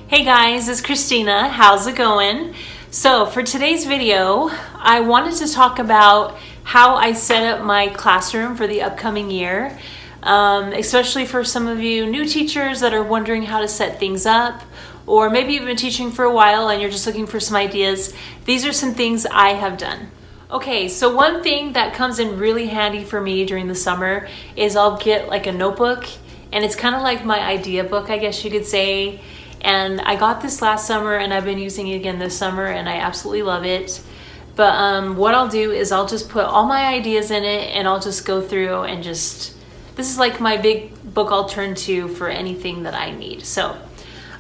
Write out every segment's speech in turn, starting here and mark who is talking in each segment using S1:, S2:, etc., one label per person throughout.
S1: Hey guys, it's Christina. How's it going? So for today's video, I wanted to talk about how I set up my classroom for the upcoming year, especially for some of you new teachers that are wondering how to set things up, or maybe you've been teaching for a while and you're just looking for some ideas. These are some things I have done. Okay, so one thing that comes in really handy for me during the summer is I'll get like a notebook, and it's kind of like my idea book, I guess you could say. And I got this last summer and I've been using it again this summer and I absolutely love it. But what I'll do is I'll just put all my ideas in it and I'll just go through and this is like my big book I'll turn to for anything that I need. So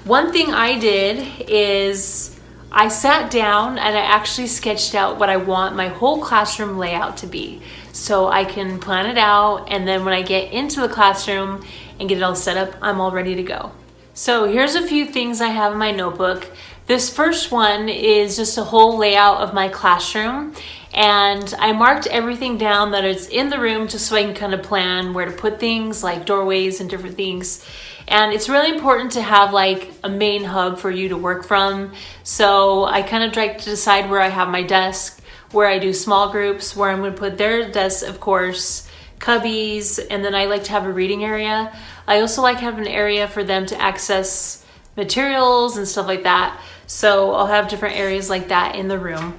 S1: one thing I did is I sat down and I actually sketched out what I want my whole classroom layout to be. So I can plan it out, and then when I get into the classroom and get it all set up, I'm all ready to go. So here's a few things I have in my notebook. This first one is just a whole layout of my classroom, and I marked everything down that is in the room just so I can kind of plan where to put things like doorways and different things. And it's really important to have like a main hub for you to work from. So I kind of like to decide where I have my desk, where I do small groups, where I'm going to put their desks, of course, cubbies, and then I like to have a reading area. I also like having an area for them to access materials and stuff like that. So I'll have different areas like that in the room.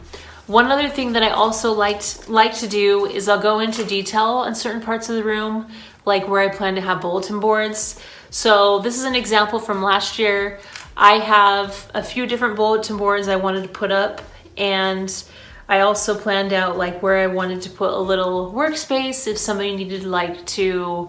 S1: One other thing that I also like to do is I'll go into detail on certain parts of the room, like where I plan to have bulletin boards. So this is an example from last year. I have a few different bulletin boards I wanted to put up, and I also planned out like where I wanted to put a little workspace if somebody needed like to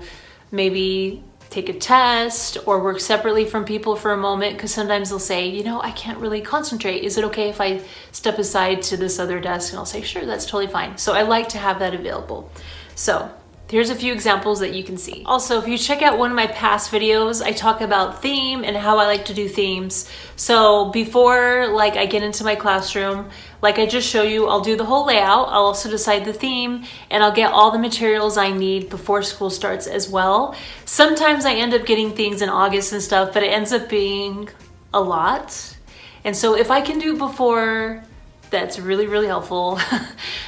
S1: maybe take a test or work separately from people for a moment, because sometimes they'll say, you know, I can't really concentrate. Is it okay if I step aside to this other desk? And I'll say, sure, that's totally fine. So I like to have that available. So here's a few examples that you can see. Also, if you check out one of my past videos, I talk about theme and how I like to do themes. So before like I get into my classroom, like I just show you, I'll do the whole layout. I'll also decide the theme, and I'll get all the materials I need before school starts as well. Sometimes I end up getting things in August and stuff, but it ends up being a lot. And so if I can do it before, that's really, really helpful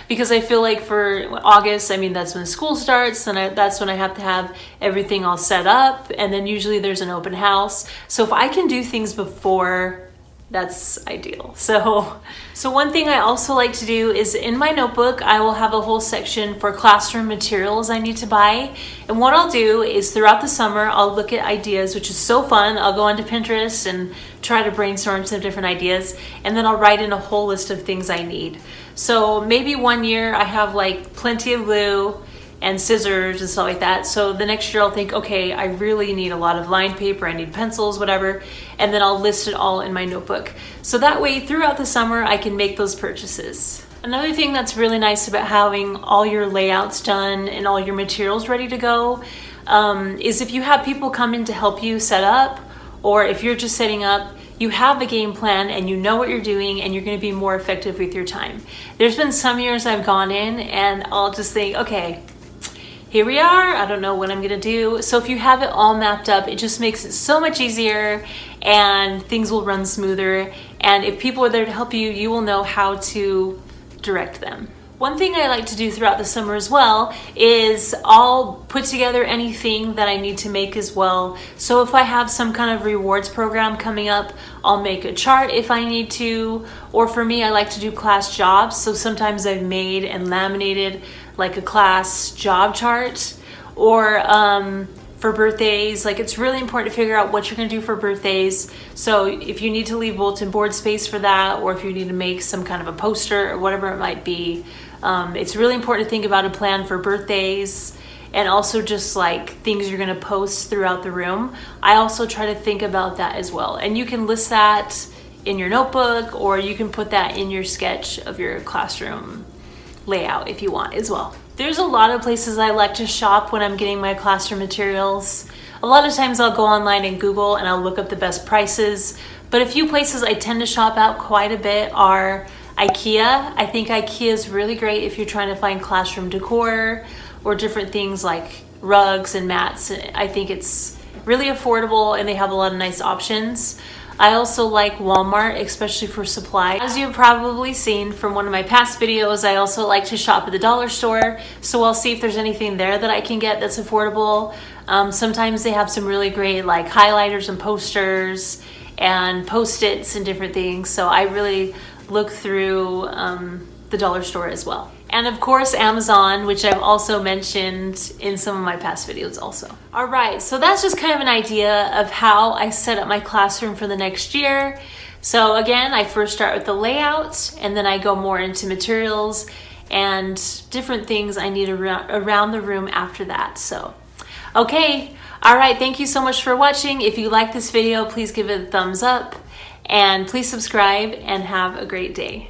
S1: because I feel like for August, I mean, that's when school starts, and that's when I have to have everything all set up, and then usually there's an open house. So if I can do things before, that's ideal. So one thing I also like to do is in my notebook, I will have a whole section for classroom materials I need to buy. And what I'll do is throughout the summer, I'll look at ideas, which is so fun. I'll go onto Pinterest and try to brainstorm some different ideas, and then I'll write in a whole list of things I need. So maybe one year I have like plenty of glue and scissors and stuff like that. So the next year I'll think, okay, I really need a lot of lined paper, I need pencils, whatever, and then I'll list it all in my notebook. So that way throughout the summer I can make those purchases. Another thing that's really nice about having all your layouts done and all your materials ready to go is if you have people come in to help you set up, or if you're just setting up, you have a game plan and you know what you're doing, and you're going to be more effective with your time. There's been some years I've gone in and I'll just think, okay, here we are, I don't know what I'm gonna do. So if you have it all mapped up, it just makes it so much easier and things will run smoother. And if people are there to help you, you will know how to direct them. One thing I like to do throughout the summer as well is I'll put together anything that I need to make as well. So if I have some kind of rewards program coming up, I'll make a chart if I need to. Or for me, I like to do class jobs. So sometimes I've made and laminated like a class job chart. Or for birthdays, like it's really important to figure out what you're gonna do for birthdays. So if you need to leave bulletin board space for that, or if you need to make some kind of a poster or whatever it might be, it's really important to think about a plan for birthdays, and also just like things you're gonna post throughout the room. I also try to think about that as well. And you can list that in your notebook, or you can put that in your sketch of your classroom layout if you want as well. There's a lot of places I like to shop when I'm getting my classroom materials. A lot of times I'll go online and Google and I'll look up the best prices, but a few places I tend to shop out quite a bit are IKEA. I think IKEA is really great if you're trying to find classroom decor or different things like rugs and mats. I think it's really affordable and they have a lot of nice options. I also like Walmart, especially for supplies. As you've probably seen from one of my past videos, I also like to shop at the dollar store. So I'll see if there's anything there that I can get that's affordable. Sometimes they have some really great like highlighters and posters and Post-its and different things. So I really look through the dollar store as well. And of course, Amazon, which I've also mentioned in some of my past videos also. All right, so that's just kind of an idea of how I set up my classroom for the next year. So again, I first start with the layout, and then I go more into materials and different things I need around the room after that. So, okay, all right, thank you so much for watching. If you like this video, please give it a thumbs up, and please subscribe, and have a great day.